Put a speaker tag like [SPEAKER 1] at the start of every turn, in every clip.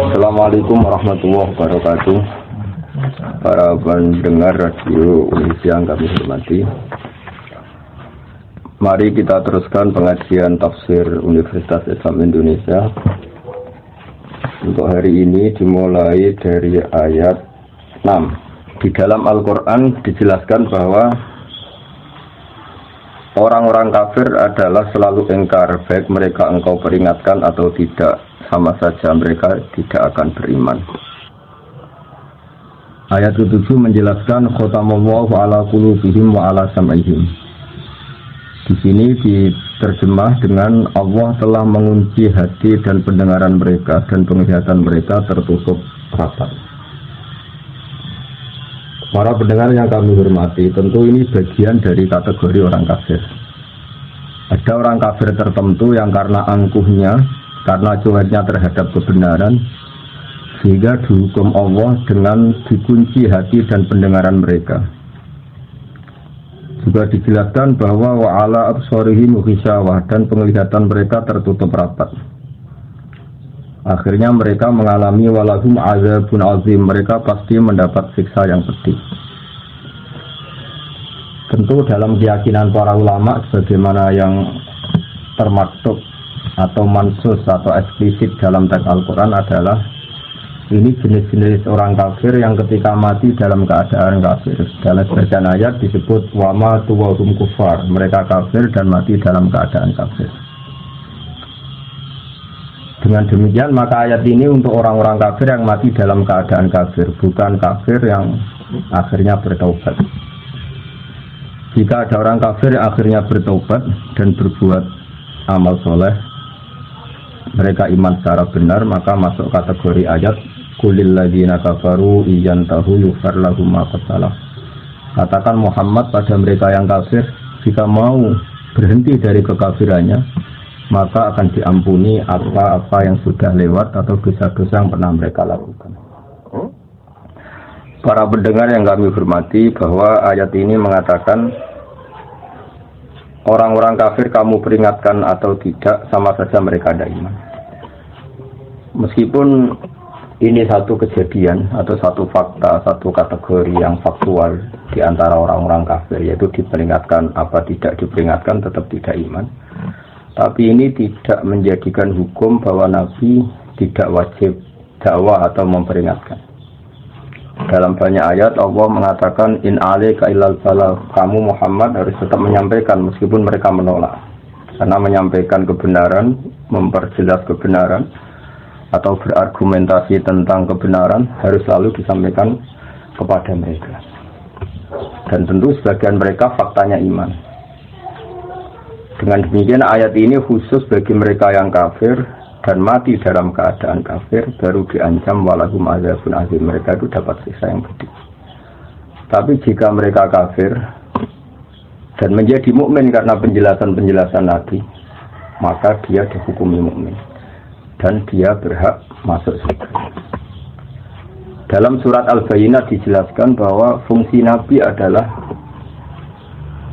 [SPEAKER 1] Assalamualaikum warahmatullahi wabarakatuh. Para pendengar radio Indonesia yang kami hormati, mari kita teruskan pengajian tafsir Universitas Islam Indonesia. Untuk hari ini dimulai dari ayat 6. Di dalam Al-Quran dijelaskan bahwa orang-orang kafir adalah selalu ingkar, baik mereka engkau peringatkan atau tidak, sama saja mereka tidak akan beriman. Ayat ke-7 menjelaskan khotamallahu ala qulubihim wa ala sam'ihim. Di sini diterjemah dengan Allah telah mengunci hati dan pendengaran mereka dan penglihatan mereka tertutup rapat. Para pendengar yang kami hormati, tentu ini bagian dari kategori orang kafir. Ada orang kafir tertentu yang karena angkuhnya, karena cueknya terhadap kebenaran, sehingga dihukum Allah dengan dikunci hati dan pendengaran mereka. Juga dijelaskan bahwa wa'ala absarihim ghisyawah, dan penglihatan mereka tertutup rapat. Akhirnya mereka mengalami walahum azabun azim, mereka pasti mendapat siksa yang pedih. Tentu dalam keyakinan para ulama sebagaimana yang termaktub atau mansus atau eksplisit dalam teks Al-Quran adalah ini jenis-jenis orang kafir yang ketika mati dalam keadaan kafir. Dalam sebagian ayat disebut wama tuwahum kufar, mereka kafir dan mati dalam keadaan kafir. Dengan demikian maka ayat ini untuk orang-orang kafir yang mati dalam keadaan kafir, bukan kafir yang akhirnya bertaubat. Jika ada orang kafir yang akhirnya bertaubat dan berbuat amal soleh, mereka iman secara benar, maka masuk kategori ayat kulil ladzina kafaru iyantahu yufar lahum ma qad salaf. Katakan Muhammad pada mereka yang kafir, jika mau berhenti dari kekafirannya, maka akan diampuni apa-apa yang sudah lewat atau dosa-dosa yang pernah mereka lakukan. Para pendengar yang kami hormati, bahwa ayat ini mengatakan orang-orang kafir kamu peringatkan atau tidak, sama saja mereka ada iman. Meskipun ini satu kejadian atau satu fakta, satu kategori yang faktual di antara orang-orang kafir, yaitu diperingatkan apa tidak diperingatkan tetap tidak iman. Tapi ini tidak menjadikan hukum bahwa Nabi tidak wajib dakwah atau memperingatkan. Dalam banyak ayat Allah mengatakan in alaika illal balagh, kamu Muhammad harus tetap menyampaikan meskipun mereka menolak. Karena menyampaikan kebenaran, memperjelas kebenaran atau berargumentasi tentang kebenaran harus selalu disampaikan kepada mereka. Dan tentu sebagian mereka faktanya iman. Dengan demikian ayat ini khusus bagi mereka yang kafir dan mati dalam keadaan kafir, baru diancam walahum azabun azim, mereka itu dapat siksa yang pedih. Tapi jika mereka kafir dan menjadi mukmin karena penjelasan-penjelasan Nabi, maka dia dihukumi mukmin dan dia berhak masuk surga. Dalam surat Al-Bayyinah dijelaskan bahwa fungsi Nabi adalah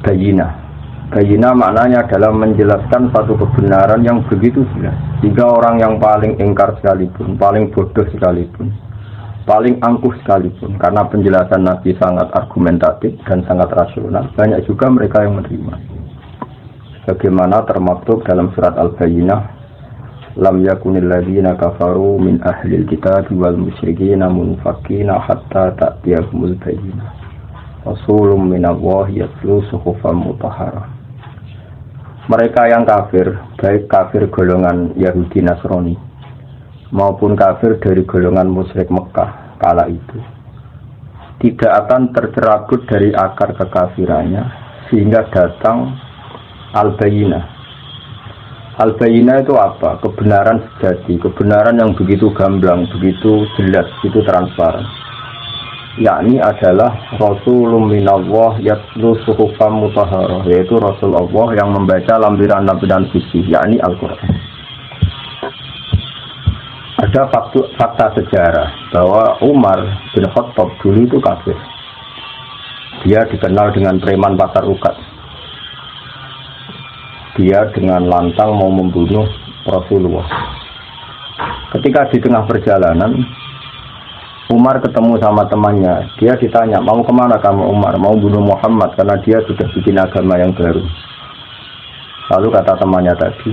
[SPEAKER 1] bayyinah. Bayyinah maknanya adalah menjelaskan satu kebenaran yang begitu jelas, sehingga orang yang paling ingkar sekalipun, paling bodoh sekalipun, paling angkuh sekalipun, karena penjelasan Nabi sangat argumentatif dan sangat rasional, banyak juga mereka yang menerima. Bagaimana termaktub dalam surat Al-Bayyinah, lam yakunil ladzina kafaru min ahlil kitab wal musyrikina munfakkina hatta ta'tiyahumul bayyinah rasulun minallahi yatlu suhufan mutahharah. Mereka yang kafir, baik kafir golongan Yahudi Nasrani maupun kafir dari golongan musyrik Mekah kala itu, tidak akan tercerabut dari akar kekafirannya sehingga datang Al-Bayyinah. Al-Bayyinah itu apa? Kebenaran sejati, kebenaran yang begitu gamblang, begitu jelas, begitu transparan. Yakni adalah Rasulun minallah yatlu suhufan mutahharah, yaitu Rasul Allah yang membaca lampiran-lampiran suci, yakni Al-Quran. Ada fakta sejarah bahwa Umar bin Khattab dulu itu kafir. Dia dikenal dengan preman pasar ukat. Dia dengan lantang mau membunuh Rasulullah. Ketika di tengah perjalanan, Umar ketemu sama temannya. Dia ditanya, mau kemana kamu Umar? Mau bunuh Muhammad karena dia sudah bikin agama yang baru. Lalu kata temannya tadi,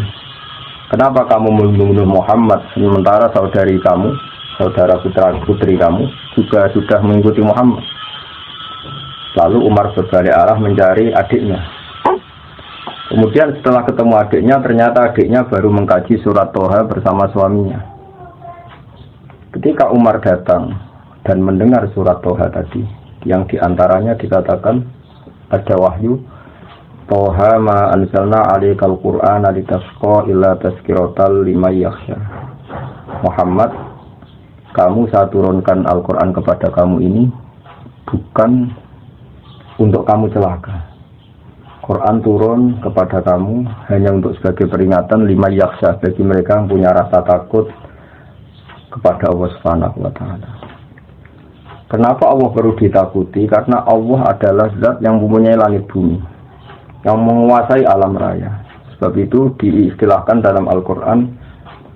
[SPEAKER 1] kenapa kamu membunuh Muhammad sementara saudari kamu, saudara putri kamu juga sudah mengikuti Muhammad? Lalu Umar berbalik arah mencari adiknya. Kemudian setelah ketemu adiknya, ternyata adiknya baru mengkaji surat Toha bersama suaminya. Ketika Umar datang dan mendengar surat Toha tadi, yang diantaranya dikatakan ada wahyu, Toha ma anzalna alaikal Qur'ana litasqa illa tazkiratal liman yakhsha. Muhammad, kamu saya turunkan Al-Quran kepada kamu ini bukan untuk kamu celaka. Quran turun kepada kamu hanya untuk sebagai peringatan liman yakhsha, bagi mereka yang punya rasa takut kepada Allah Subhanahu wa taala. Kenapa Allah perlu ditakuti? Karena Allah adalah zat yang mempunyai langit bumi, yang menguasai alam raya. Sebab itu diistilahkan dalam Al-Qur'an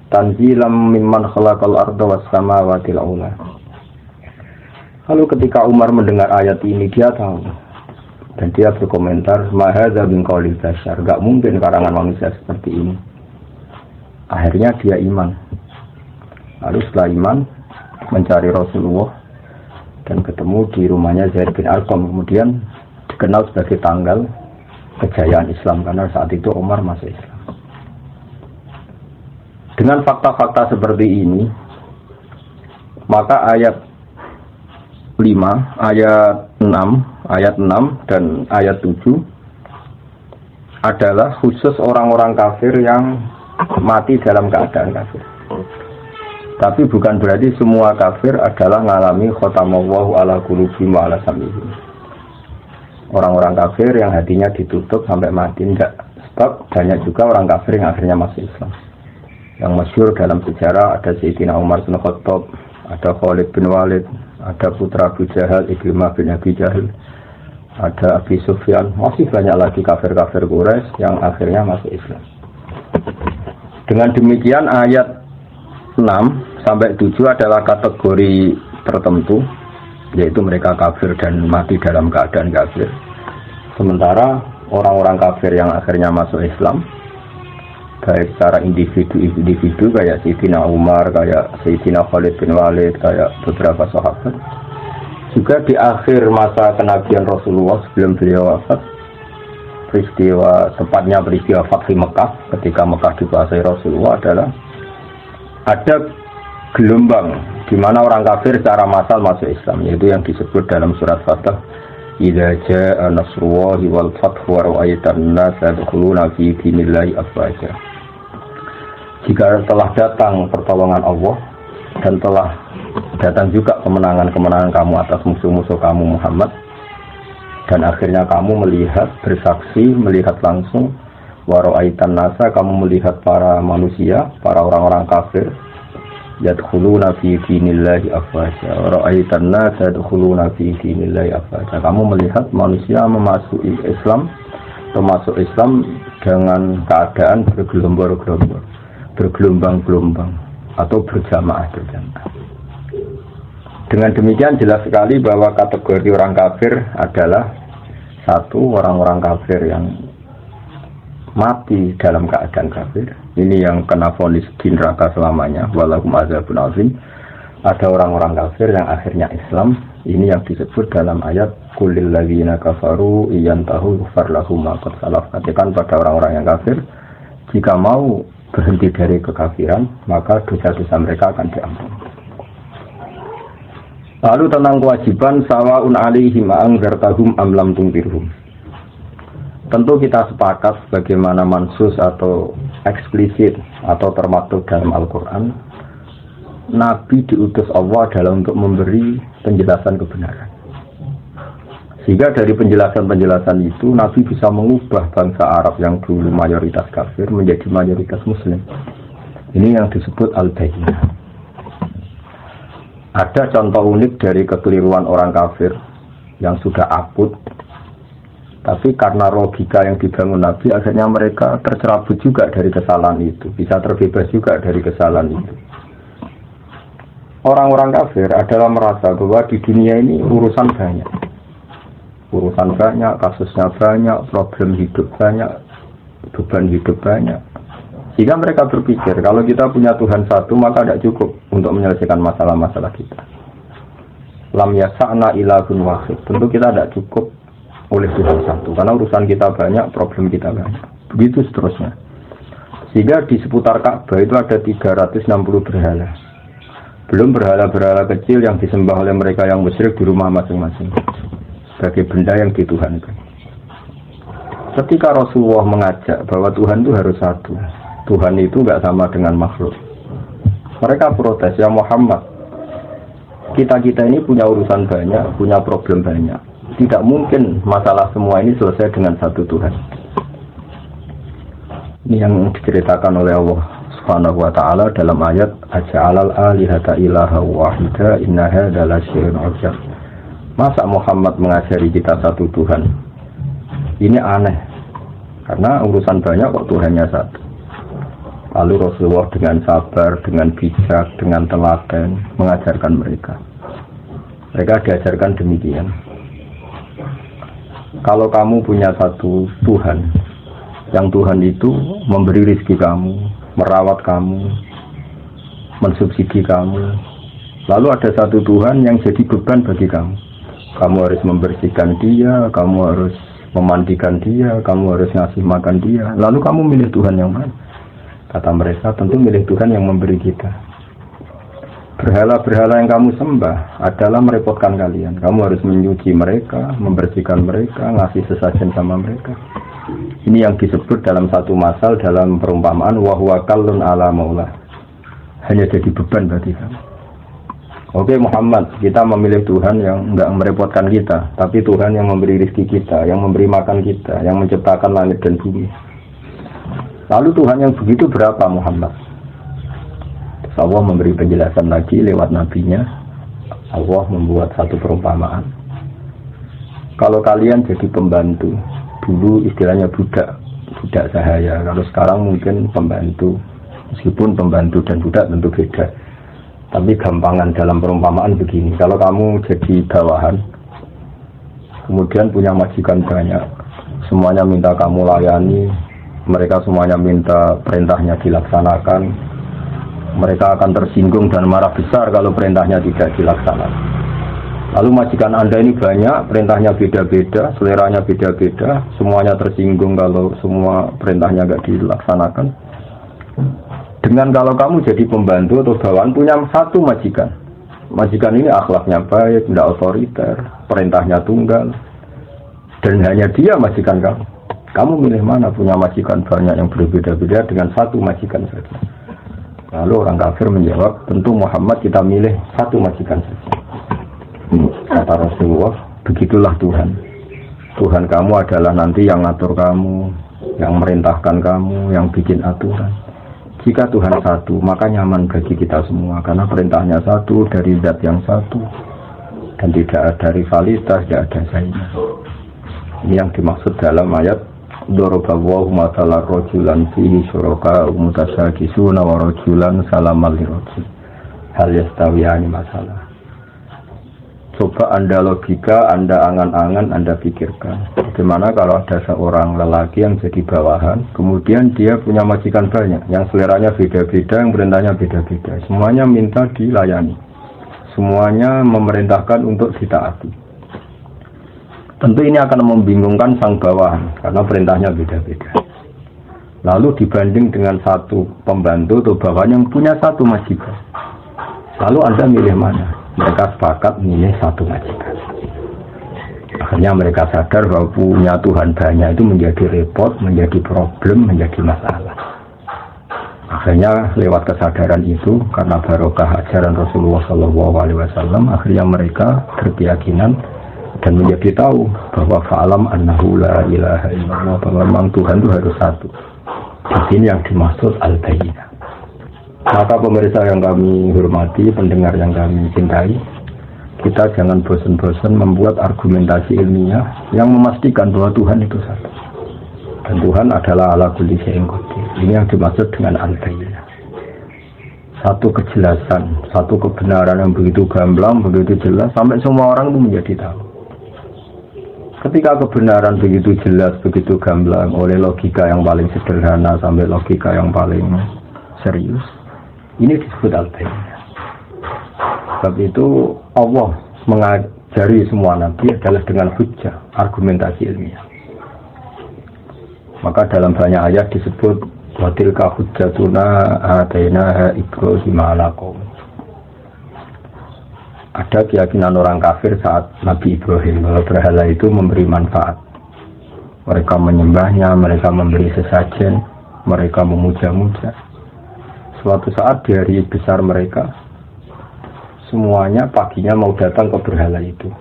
[SPEAKER 1] tanzilam mimman khalaqal arda was samawati al-ula. Lalu ketika Umar mendengar ayat ini, dia tahu dan dia berkomentar, ma hadza min qaulil bashar, enggak mungkin karangan manusia seperti ini. Akhirnya dia iman. Lalu setelah iman, mencari Rasulullah dan ketemu di rumahnya Zaid bin Arqam, kemudian dikenal sebagai tanggal kejayaan Islam karena saat itu Umar masuk Islam. Dengan fakta-fakta seperti ini, maka ayat 5, ayat 6 dan ayat 7 adalah khusus orang-orang kafir yang mati dalam keadaan kafir. Tapi bukan berarti semua kafir adalah ngalami khotamallahu ala qulubihim wa ala sam'ihim. Orang-orang kafir yang hatinya ditutup sampai mati enggak. Sebab banyak juga orang kafir yang akhirnya masuk Islam. Yang masyhur dalam sejarah ada Sayyidina Umar bin Khattab, ada Khalid bin Walid, ada putra Abu Jahal, Ikrimah bin Abi Jahal, ada Abi Sufyan, masih banyak lagi kafir-kafir Quraisy yang akhirnya masuk Islam. Dengan demikian ayat 6 sampai 7 adalah kategori tertentu, yaitu mereka kafir dan mati dalam keadaan kafir. Sementara orang-orang kafir yang akhirnya masuk Islam, baik secara individu kayak Sayyidina Umar, kayak Sayyidina Khalid bin Walid, kayak beberapa sahabat, juga di akhir masa kenabian Rasulullah sebelum beliau wafat, tepatnya peristiwa Fathi Mekah, ketika Mekah dikuasai Rasulullah, adalah ada gelombang di mana orang kafir secara massal masuk Islam, yaitu yang disebut dalam surat Fatah, idza jaa nasrullahi wal fathu wa ra'aitan nasa yadkhuluna fi dinillahi afwaja. Jika telah datang pertolongan Allah dan telah datang juga kemenangan-kemenangan kamu atas musuh-musuh kamu Muhammad, dan akhirnya kamu melihat, bersaksi, melihat langsung, wa ra'aitan nasa, kamu melihat para manusia, para orang-orang kafir, yadkhuluna fi dinillahi afwaja. Ra'aitan nasa yadkhuluna fi dinillahi afwaja. Kamu melihat manusia memasuki Islam, termasuk Islam dengan keadaan bergelombang-gelombang atau berjamaah-berjamaah. Dengan demikian jelas sekali bahwa kategori orang kafir adalah satu, orang-orang kafir yang mati dalam keadaan kafir. Ini yang kena vonis di neraka selamanya, walahum azabun azim. Ada orang-orang kafir yang akhirnya Islam. Ini yang disebut dalam ayat qulil ladzina kafaru iyantahu yughfar lahum ma qad salaf. Katakan pada orang-orang yang kafir, jika mau berhenti dari kekafiran, maka dosa-dosa mereka akan diampuni. Lalu tentang kewajiban sawaun alaihim anzartahum am lam tunzirhum. Tentu kita sepakat bagaimana mansus atau eksplisit atau termaktub dalam Al-Quran, Nabi diutus Allah adalah untuk memberi penjelasan kebenaran. Sehingga dari penjelasan-penjelasan itu Nabi bisa mengubah bangsa Arab yang dulu mayoritas kafir menjadi mayoritas Muslim. Ini yang disebut Al-Bayyinah. Ada contoh unik dari kekeliruan orang kafir yang sudah akut, tapi karena logika yang dibangun Nabi, akhirnya mereka tercerabut juga dari kesalahan itu, bisa terbebas juga dari kesalahan itu. orang-orang kafir adalah merasa bahwa di dunia ini urusan banyak, kasusnya banyak, problem hidup banyak, beban hidup banyak. Sehingga mereka berpikir kalau kita punya Tuhan satu maka tidak cukup untuk menyelesaikan masalah-masalah kita. Lam yasa'na ilahun wahid. Tentu kita tidak cukup oleh Tuhan satu karena urusan kita banyak, problem kita banyak. Begitu seterusnya. Sehingga di seputar Ka'bah itu ada 360 berhala. Belum berhala-berhala kecil yang disembah oleh mereka yang musyrik di rumah masing-masing sebagai benda yang dituhankan. Ketika Rasulullah mengajak bahwa Tuhan itu harus satu, Tuhan itu nggak sama dengan makhluk. Mereka protes, ya Muhammad, kita ini punya urusan banyak, punya problem banyak. Tidak mungkin masalah semua ini selesai dengan satu Tuhan. Ini yang diceritakan oleh Allah Subhanahu wa taala dalam ayat aja'alal alihata ilaha wahida inna hadza lasyai'un 'adzab. Masa Muhammad mengajari kita satu Tuhan? Ini aneh. Karena urusan banyak kok Tuhannya satu. Lalu Rasulullah dengan sabar, dengan bijak, dengan telaten mengajarkan mereka. Mereka diajarkan demikian. Kalau kamu punya satu Tuhan, yang Tuhan itu memberi rezeki kamu, merawat kamu, mensubsidi kamu. Lalu ada satu Tuhan yang jadi beban bagi kamu. Kamu harus membersihkan dia, kamu harus memandikan dia, kamu harus ngasih makan dia. Lalu kamu milih Tuhan yang mana? Kata mereka, tentu milih Tuhan yang memberi kita. Berhala-berhala yang kamu sembah adalah merepotkan kalian. Kamu harus menyuci mereka, membersihkan mereka, ngasih sesajen sama mereka. Ini yang disebut dalam satu masal dalam perumpamaan wa huwa kallun ala maula. Hanya jadi beban bagi kamu. Oke Muhammad, kita memilih Tuhan yang enggak merepotkan kita, tapi Tuhan yang memberi rezeki kita, yang memberi makan kita, yang menciptakan langit dan bumi. Lalu Tuhan yang begitu berapa Muhammad? Allah memberi penjelasan lagi lewat nabinya. Allah membuat satu perumpamaan. Kalau kalian jadi pembantu, dulu istilahnya budak sahaya. Kalau sekarang mungkin pembantu. Meskipun pembantu dan budak tentu beda. Tapi gampangan dalam perumpamaan begini. Kalau kamu jadi bawahan, kemudian punya majikan banyak, semuanya minta kamu layani, mereka semuanya minta perintahnya dilaksanakan. Mereka akan tersinggung dan marah besar kalau perintahnya tidak dilaksanakan. Lalu majikan Anda ini banyak, perintahnya beda-beda, seleranya beda-beda, semuanya tersinggung kalau semua perintahnya tidak dilaksanakan. Dengan kalau kamu jadi pembantu atau bawahan punya satu majikan. Majikan ini akhlaknya baik, tidak otoriter, perintahnya tunggal. Dan hanya dia majikan kamu. Kamu milih mana? Punya majikan banyak yang berbeda-beda dengan satu majikan saja. Lalu orang kafir menjawab, tentu Muhammad kita milih satu majikan saja. Kata Rasulullah, begitulah Tuhan. Tuhan kamu adalah nanti yang ngatur kamu, yang merintahkan kamu, yang bikin aturan. Jika Tuhan satu, maka nyaman bagi kita semua. Karena perintahnya satu, dari zat yang satu. Dan tidak ada rivalitas, tidak ada saingan. Ini yang dimaksud dalam ayat Dorobawahu matala rojulan fihi syuraka umutasakisuna wa rojulan salamal lirojul. Hal yastawiyani masalah. Coba Anda logika, Anda angan-angan, Anda pikirkan. Bagaimana kalau ada seorang lelaki yang jadi bawahan, kemudian dia punya majikan banyak, yang seleranya beda-beda, yang perintahnya beda-beda. Semuanya minta dilayani. Semuanya memerintahkan untuk ditaati. Tentu ini akan membingungkan sang bawahan, karena perintahnya beda-beda. Lalu dibanding dengan satu pembantu atau bawahan yang punya satu majikan. Lalu Anda milih mana? Mereka sepakat milih satu majikan. Akhirnya mereka sadar bahwa punya Tuhan banyak itu menjadi repot, menjadi problem, menjadi masalah. Akhirnya lewat kesadaran itu, karena barokah ajaran Rasulullah SAW, akhirnya mereka berkeyakinan dan menjadi tahu bahwa fa'alam annahu la ilaha illallah, bahwa memang Tuhan itu harus satu. Di sini yang dimaksud al-bayyinah. Maka pemirsa yang kami hormati, pendengar yang kami cintai, kita jangan bosan-bosan membuat argumentasi ilmiah yang memastikan bahwa Tuhan itu satu. Dan Tuhan adalah ala kulli syai'in qadir. Ini yang dimaksud dengan al-bayyinah. satu kejelasan, satu kebenaran yang begitu gamblang, begitu jelas, sampai semua orang itu menjadi tahu. Ketika kebenaran begitu jelas, begitu gamblang, oleh logika yang paling sederhana sampai logika yang paling serius, ini disebut al-bayyinah. Sebab itu Allah mengajari semua nabi adalah dengan hujjah, argumentasi ilmiah. Maka dalam banyak ayat disebut wa tilka hujjatuna atainaha Ibrahim ala qaum. Ada keyakinan orang kafir saat Nabi Ibrahim bahwa berhala itu memberi manfaat. Mereka menyembahnya, mereka memberi sesajen, mereka memuja-muja. Suatu saat di hari besar mereka, semuanya paginya mau datang ke berhala itu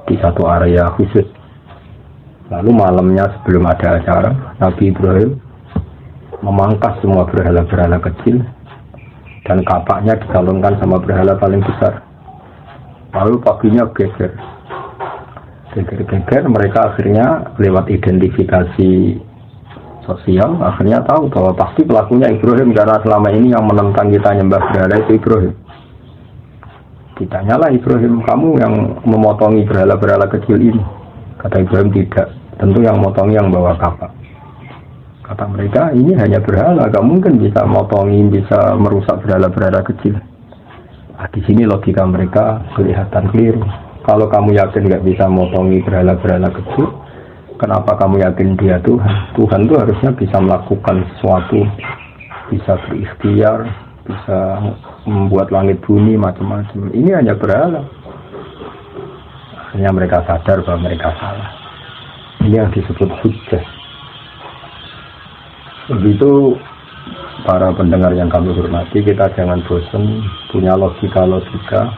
[SPEAKER 1] di satu area khusus. Lalu malamnya sebelum ada acara, Nabi Ibrahim memangkas semua berhala-berhala kecil dan kapaknya dicalonkan sama berhala paling besar. Lalu paginya geger, mereka akhirnya lewat identifikasi sosial akhirnya tahu bahwa pasti pelakunya Ibrahim, karena selama ini yang menentang kita nyembah berhala itu Ibrahim. Ditanyalah Ibrahim, kamu yang memotongi berhala-berhala kecil ini? Kata Ibrahim, tidak, tentu yang motongi yang bawa kapak. Kata mereka, ini hanya berhala, gak mungkin bisa motongi, bisa merusak berhala-berhala kecil. Nah, di sini logika mereka kelihatan keliru. Kalau kamu yakin gak bisa motongi berhala-berhala kecil, kenapa kamu yakin dia Tuhan? Tuhan itu harusnya bisa melakukan sesuatu, bisa berikhtiar, bisa membuat langit bumi, macam-macam. Ini hanya berhala. Akhirnya mereka sadar bahwa mereka salah. Ini yang disebut hujjah. Begitu para pendengar yang kami hormati, kita jangan bosan punya logika-logika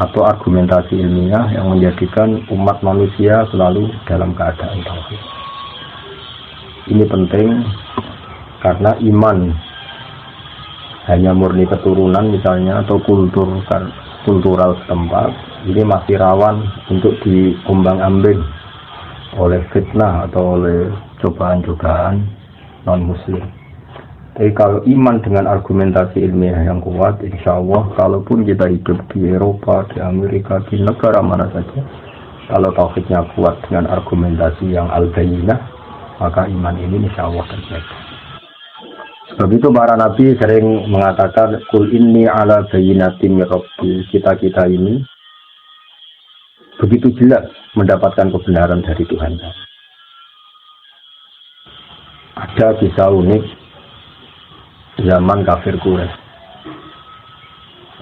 [SPEAKER 1] atau argumentasi ilmiah yang menjadikan umat manusia selalu dalam keadaan tauhid. Ini penting karena iman hanya murni keturunan misalnya atau kultural setempat, ini masih rawan untuk diombang-ambing oleh fitnah atau oleh cobaan-cobaan non-muslim. Tapi kalau iman dengan argumentasi ilmiah yang kuat, insya Allah, kalaupun kita hidup di Eropa, di Amerika, di negara mana saja, kalau tauhidnya kuat dengan argumentasi yang al-bayyinah, maka iman ini insya Allah terjaga. Sebab itu para nabi sering mengatakan, Kul inni ala bayyinatin min rabbi. Kita ini begitu jelas mendapatkan kebenaran dari Tuhan. Ada kisah unik zaman kafir Quraisy.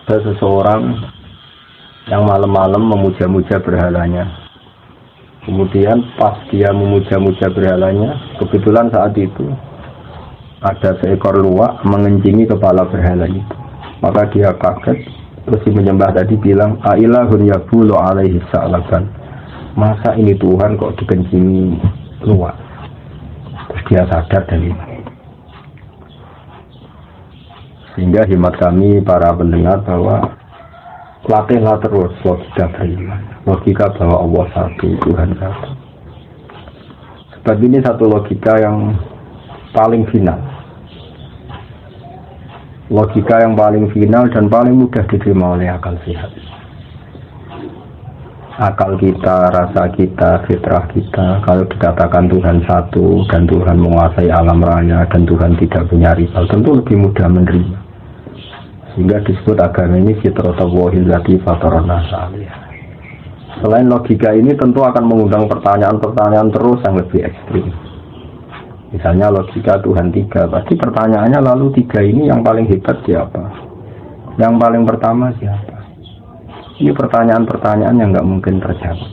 [SPEAKER 1] Ada seseorang yang malam-malam memuja-muja berhalanya. Kemudian pas dia memuja-muja berhalanya, kebetulan saat itu ada seekor luwak mengencingi kepala berhala itu. Maka dia kaget, terus si menyembah tadi bilang, Ailahun yabulu alaihi sa'laban. Masa ini Tuhan kok dikencingi luwak? Terus dia sadar dan iman. Sehingga hikmat kami para pendengar bahwa latihlah terus logika beriman, logika bahwa Allah satu, Tuhan satu. Sebab ini satu logika yang paling final, logika yang paling final dan paling mudah diterima oleh akal sehat. Akal kita, rasa kita, fitrah kita, kalau dikatakan Tuhan satu dan Tuhan menguasai alam raya dan Tuhan tidak punya rival, tentu lebih mudah menerima. Sehingga disebut agama ini fitratallahi allati fatarana 'alaiha. Selain logika ini tentu akan mengundang pertanyaan-pertanyaan terus yang lebih ekstrim. Misalnya logika Tuhan tiga, pasti pertanyaannya lalu tiga ini yang paling hebat siapa? Yang paling pertama siapa? Ini pertanyaan-pertanyaan yang nggak mungkin terjawab.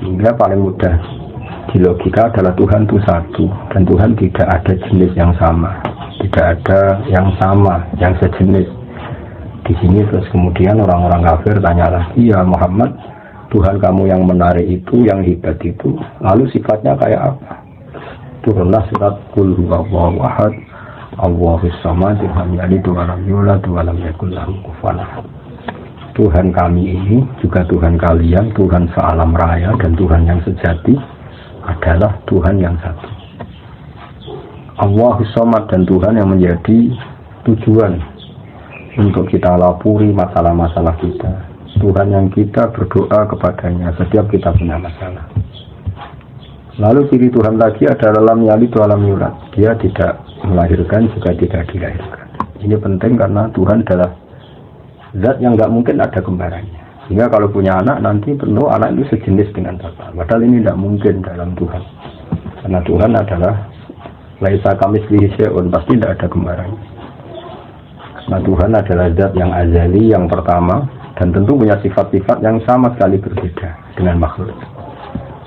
[SPEAKER 1] Sehingga paling mudah di logika adalah Tuhan itu satu dan Tuhan tidak ada jenis yang sama. Tidak ada yang sama, yang sejenis. Di sini terus kemudian orang-orang kafir tanya lagi, ya Muhammad, Tuhan kamu yang menarik itu, yang hebat itu, lalu sifatnya kayak apa? Turunlah surat Qul huwallahu ahad, Allahus samad, lam yalid wa lam yulad wa lam yakul lahu kufuwan ahad. Tuhan kami ini juga Tuhan kalian, Tuhan sealam raya dan Tuhan yang sejati adalah Tuhan yang satu. Allahus samad dan Tuhan yang menjadi tujuan untuk kita lapuri masalah-masalah kita. Tuhan yang kita berdoa kepadanya setiap kita punya masalah. Lalu ciri Tuhan lagi adalah lam yalid wa lam yulad. Dia tidak melahirkan juga tidak dilahirkan. Ini penting karena Tuhan adalah zat yang nggak mungkin ada kembarannya. Sehingga kalau punya anak nanti perlu anak itu sejenis dengan bapak. Padahal ini tidak mungkin dalam Tuhan. Karena Tuhan adalah laisa kamitslihi syai'un, pasti tidak ada kembarannya. Karena Tuhan adalah zat yang azali, yang pertama, dan tentu punya sifat-sifat yang sama sekali berbeda dengan makhluk.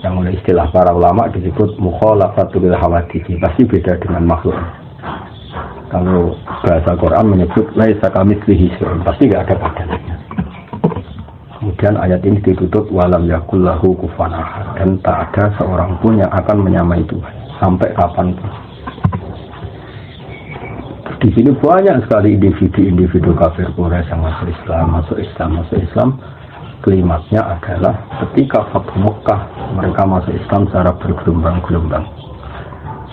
[SPEAKER 1] Yang oleh istilah para ulama disebut mukhalafatul hawadits, pasti beda dengan makhluk. Kalau bahasa Quran menyebut laisa kamitslihi syai'un, pasti tidak ada padannya. Kemudian ayat ini ditutup walam yakul lahu kufuwan ahad, dan tak ada seorang pun yang akan menyamai Tuhan sampai kapanpun. Di sini banyak sekali individu kafir Quraisy yang masuk Islam. Klimaksnya adalah ketika Fathu Mekah mereka masuk Islam secara bergelombang-gelombang.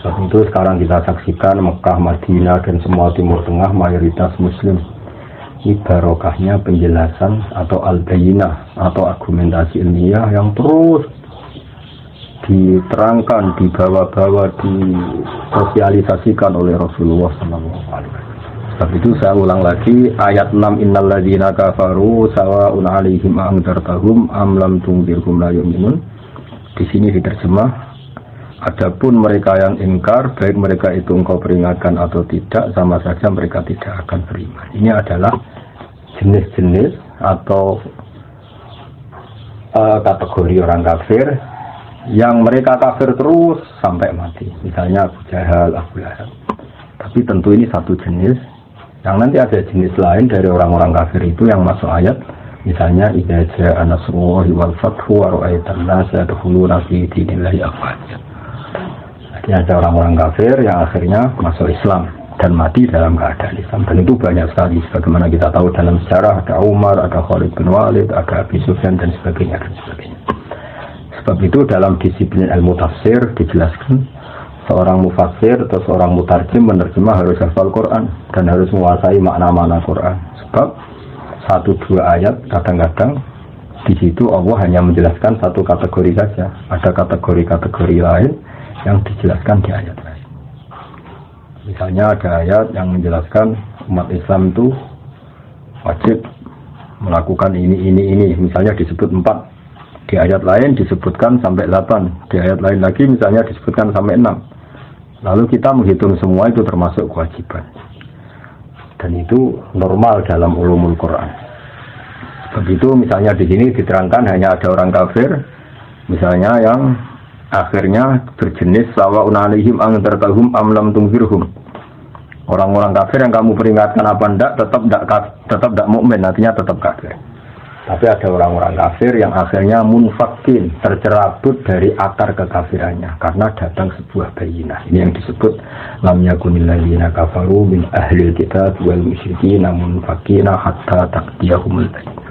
[SPEAKER 1] Sebab itu sekarang kita saksikan Mekah, Madinah dan semua Timur Tengah mayoritas Muslim. Ini barokahnya penjelasan atau al-bayinah atau argumentasi ilmiah yang terus diterangkan, dibawa-bawa, disosialisasikan oleh Rasulullah SAW. Sebab itu saya ulang lagi ayat 6 innal ladzina kafaru sawa'un 'alaihim a'andzartahum am lam tunzirhum la yu'minun. Di sini diterjemah, adapun mereka yang ingkar, baik mereka itu engkau peringatkan atau tidak, sama saja mereka tidak akan beriman. Ini adalah jenis-jenis atau kategori orang kafir yang mereka kafir terus sampai mati. Misalnya Abu Jahal, Abu Lahab. Tapi tentu ini satu jenis. Yang nanti ada jenis lain dari orang-orang kafir itu yang masuk ayat. Misalnya idza jaa nasrullahi wal fathu wa ra'aitan nasa yadkhuluna fi dinillahi afwaja. Jadi ada orang-orang kafir yang akhirnya masuk Islam dan mati dalam keadaan Islam. Dan itu banyak sekali. Sebagaimana kita tahu dalam sejarah ada Umar, ada Khalid bin Walid, ada Abi Sufyan dan sebagainya. Sebab itu dalam disiplin ilmu tafsir dijelaskan seorang mufassir atau seorang mutarjim menerjemah harus hafal Quran dan harus menguasai makna-makna Quran. Sebab 1-2 ayat kadang-kadang di situ Allah hanya menjelaskan satu kategori saja. Ada kategori-kategori lain yang dijelaskan di ayat lain. Misalnya ada ayat yang menjelaskan umat Islam itu wajib melakukan ini. Misalnya disebut 4. Di ayat lain disebutkan sampai 8. Di ayat lain lagi misalnya disebutkan sampai 6. Lalu kita menghitung semua itu termasuk kewajiban. Dan itu normal dalam ulumul Quran. Begitu misalnya di sini diterangkan hanya ada orang kafir, misalnya yang akhirnya berjenis sawa'un 'alaihim andzartahum am lam tunzirhum. Orang-orang kafir yang kamu peringatkan apa enggak tetap enggak mukmin, artinya tetap kafir. Tapi ada orang-orang kafir yang akhirnya munfakin, tercerabut dari akar kekafirannya karena datang sebuah bayinah. Ini yang disebut lam yakunil ladzina kafaru min ahlil kitab wal musyrikin munfakina hatta taqdiyahumul bayinah.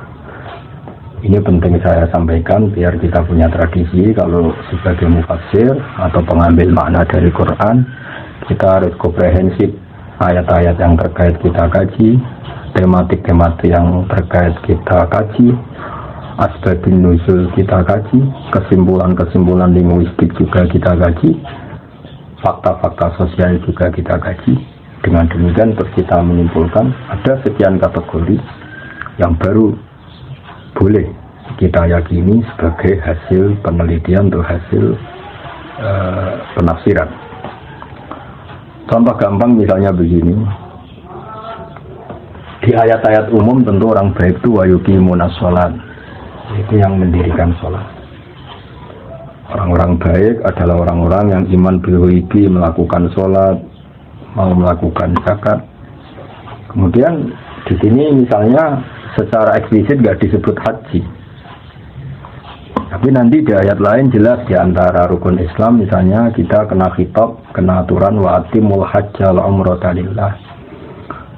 [SPEAKER 1] Ini penting saya sampaikan biar kita punya tradisi kalau sebagai mufassir atau pengambil makna dari Quran kita harus komprehensif ayat-ayat yang terkait kita kaji, tematik-tematik yang terkait kita kaji, asbabun nuzul kita kaji, kesimpulan-kesimpulan linguistik juga kita kaji, fakta-fakta sosial juga kita kaji. Dengan demikian terus kita menyimpulkan ada sekian kategori yang baru boleh kita yakini sebagai hasil penelitian atau hasil penafsiran. Contoh gampang misalnya begini. Di ayat-ayat umum tentu orang baik itu wa yuqimunas shalat, itu yang mendirikan sholat. Orang-orang baik adalah orang-orang yang iman bil ghaibi, melakukan sholat, mau melakukan zakat. Kemudian di sini misalnya secara eksplisit nggak disebut haji, tapi nanti di ayat lain jelas di antara rukun Islam misalnya kita kena khitab, kena aturan wa atimul hajjal umrata lillah.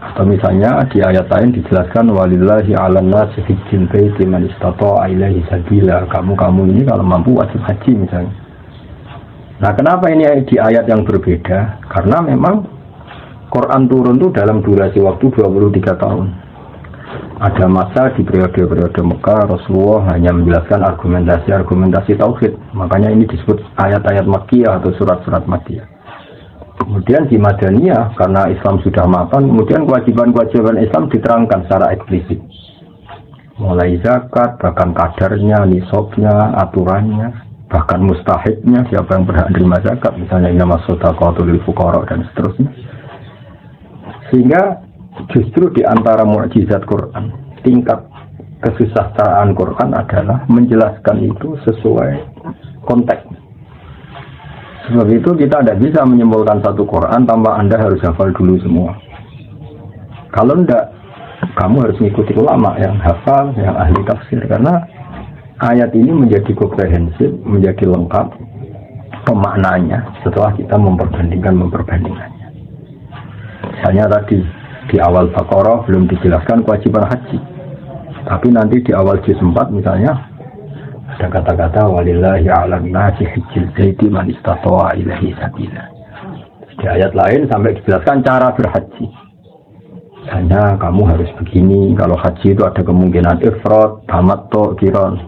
[SPEAKER 1] Atau misalnya di ayat lain dijelaskan walillahi 'alan nasi hajjul baiti man istata'a ilaihi sabila. Kamu ini kalau mampu wajib haji misalnya. Nah, kenapa ini di ayat yang berbeda? Karena memang Quran turun itu dalam durasi waktu 23 tahun. Ada masa di periode-periode Mekah Rasulullah hanya menjelaskan argumentasi tauhid. Makanya ini disebut ayat-ayat Makkiyah atau surat-surat Makkiyah. Kemudian di Madaniyah karena Islam sudah mapan, kemudian kewajiban-kewajiban Islam diterangkan secara eksplisit. Mulai zakat, bahkan kadarnya, nisabnya, aturannya, bahkan mustahiknya, siapa yang berhak menerima zakat, misalnya innamas shadaqatu lil fuqara dan seterusnya. Sehingga justru di antara mukjizat Quran, tingkat kesusastraan Quran adalah menjelaskan itu sesuai konteks. Sebab itu kita tidak bisa menyimpulkan satu Quran tanpa Anda harus hafal dulu semua. Kalau tidak, kamu harus mengikuti ulama yang hafal, yang ahli tafsir. Karena ayat ini menjadi komprehensif, menjadi lengkap pemaknanya setelah kita memperbandingkannya. Misalnya tadi di awal Baqarah belum dijelaskan kewajiban haji, tapi nanti di awal juz 4 misalnya ada kata-kata walillahi 'alan nasi hajjul baiti man istata'a ilaihi sabila. Di ayat lain sampai dijelaskan cara berhaji. Hanya kamu harus begini, kalau haji itu ada kemungkinan ifrad, tamattu, qiran.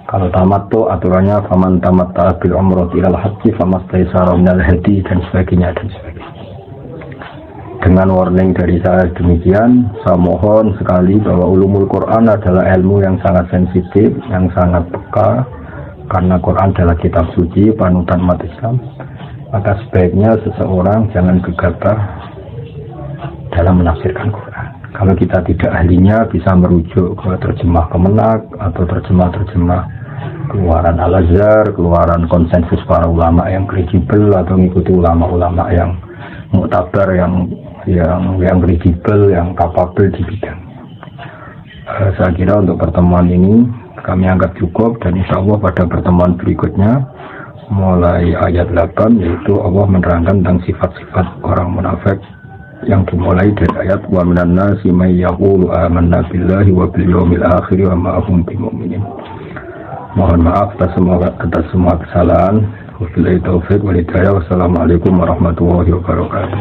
[SPEAKER 1] Kalau tamattu aturannya faman tamatta'a bil umrati ilal haji famastaysara minal hadi dan sebagainya dan sebagainya. Dengan warning dari saya demikian, saya mohon sekali bahwa ulumul Quran adalah ilmu yang sangat sensitif, yang sangat peka, karena Quran adalah kitab suci, panutan umat Islam. Maka sebaiknya seseorang jangan gegabah dalam menafsirkan Quran. Kalau kita tidak ahlinya, bisa merujuk ke terjemah Kemenak atau terjemah-terjemah keluaran Al-Azhar, keluaran konsensus para ulama yang kredibel, atau mengikuti ulama-ulama yang muktabar, yang kredibel, yang kapabel di bidang. Saya kira untuk pertemuan ini kami anggap cukup, dan insya Allah pada pertemuan berikutnya mulai ayat 8, yaitu Allah menerangkan tentang sifat-sifat orang munafik yang dimulai dari ayat wa minan nasi may yaqulu amanna billahi wa bil yawmil akhir wa ma hum bimumin. Mohon maaf atas semua kesalahan. Wabillahi taufiq wal hidayah. Wassalamualaikum warahmatullahi wabarakatuh.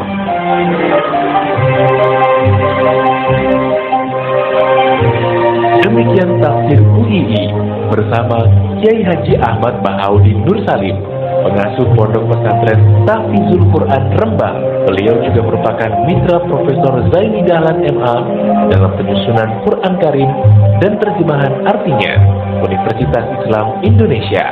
[SPEAKER 2] Demikian tafsir UII bersama Kiai Haji Ahmad Bahaudin Nur Salim, pengasuh Pondok Pesantren Tahfizul Quran Rembang. Beliau juga merupakan mitra Profesor Zaini Dahlan MA dalam penyusunan Quran Karim dan terjemahan artinya Universitas Islam Indonesia.